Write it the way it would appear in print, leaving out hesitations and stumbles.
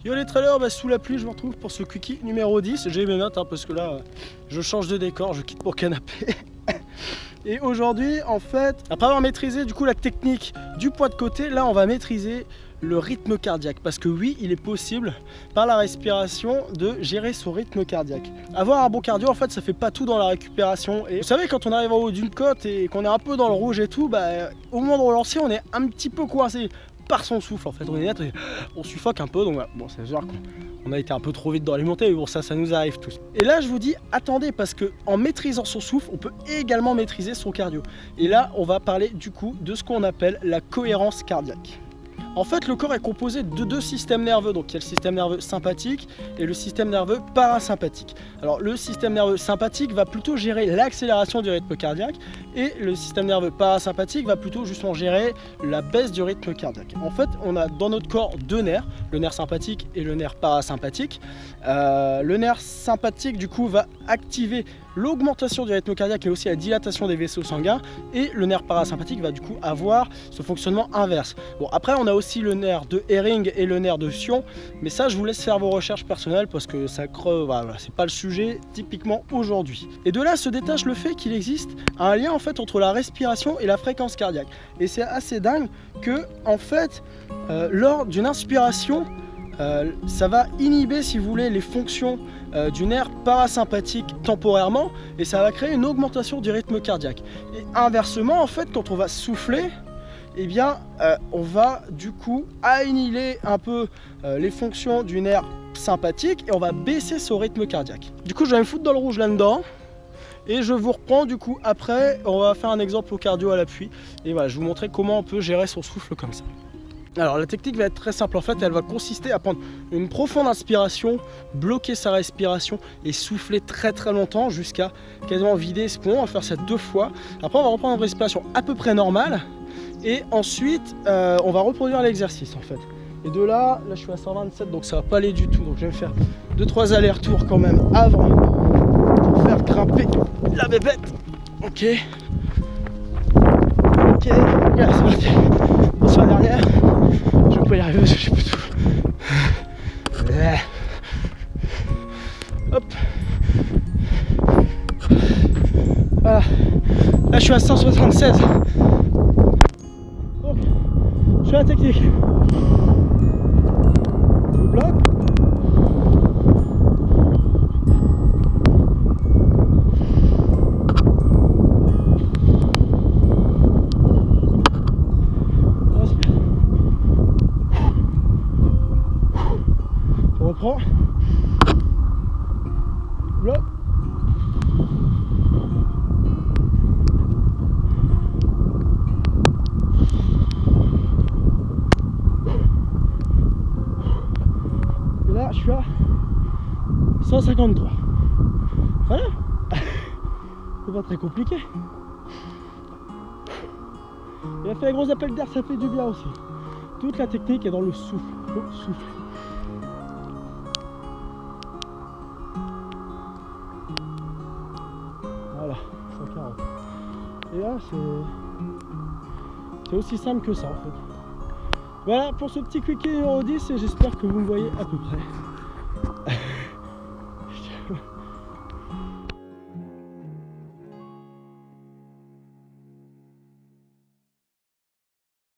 Yo les trailers, sous la pluie je me retrouve pour ce quickie numéro 10. J'ai mes notes parce que là je change de décor, je quitte mon canapé. Et aujourd'hui en fait, après avoir maîtrisé du coup la technique du poids de côté, là on va maîtriser le rythme cardiaque. Parce que oui, il est possible par la respiration de gérer son rythme cardiaque. Avoir un bon cardio en fait ça fait pas tout dans la récupération. Et vous savez quand on arrive en haut d'une côte et qu'on est un peu dans le rouge et tout, au moment de relancer on est un petit peu coincé par son souffle en fait, on est net, on suffoque un peu, donc voilà. Bon, ça veut dire qu'on a été un peu trop vite dans les montées, mais bon, ça nous arrive tous. Et là je vous dis attendez, parce que en maîtrisant son souffle on peut également maîtriser son cardio. Et là on va parler du coup de ce qu'on appelle la cohérence cardiaque. En fait, le corps est composé de deux systèmes nerveux. Donc, il y a le système nerveux sympathique et le système nerveux parasympathique. Alors, le système nerveux sympathique va plutôt gérer l'accélération du rythme cardiaque et le système nerveux parasympathique va plutôt justement gérer la baisse du rythme cardiaque. En fait, on a dans notre corps deux nerfs, le nerf sympathique et le nerf parasympathique. Le nerf sympathique, du coup, va activer l'augmentation du rythme cardiaque et aussi la dilatation des vaisseaux sanguins, et le nerf parasympathique va du coup avoir ce fonctionnement inverse. Bon, après on a aussi le nerf de Hering et le nerf de Sion, mais ça je vous laisse faire vos recherches personnelles parce que ça creuse, voilà, c'est pas le sujet typiquement aujourd'hui. Et de là se détache le fait qu'il existe un lien en fait entre la respiration et la fréquence cardiaque. Et c'est assez dingue que en fait lors d'une inspiration ça va inhiber, si vous voulez, les fonctions du nerf parasympathique temporairement, et ça va créer une augmentation du rythme cardiaque. Et inversement, en fait, quand on va souffler, eh bien, on va du coup annihiler un peu les fonctions du nerf sympathique et on va baisser son rythme cardiaque. Du coup, je vais me foutre dans le rouge là-dedans. Et je vous reprends du coup après, on va faire un exemple au cardio à l'appui. Et voilà, je vais vous montrer comment on peut gérer son souffle comme ça. Alors la technique va être très simple en fait, elle va consister à prendre une profonde inspiration, bloquer sa respiration et souffler très longtemps jusqu'à quasiment vider ce poumon. On va faire ça 2 fois. Après on va reprendre une respiration à peu près normale et ensuite on va reproduire l'exercice en fait. Et de là je suis à 127 donc ça va pas aller du tout. Donc je vais me faire 2-3 allers-retours quand même avant pour faire grimper la bébête. Ok. Ok, là c'est parti. Attention derrière. Je peux y arriver parce que j'ai plus tout. Hop. Voilà. Là je suis à 176. Donc je fais la technique. Je bloque. On reprend. Bloc. Et là, je suis à 153. Voilà. C'est pas très compliqué. Il a fait un gros appel d'air, ça fait du bien aussi. Toute la technique est dans le souffle. Faut souffler. Voilà, 140. Et là, c'est aussi simple que ça en fait. Voilà pour ce petit quickie numéro 10 et j'espère que vous me voyez à peu près.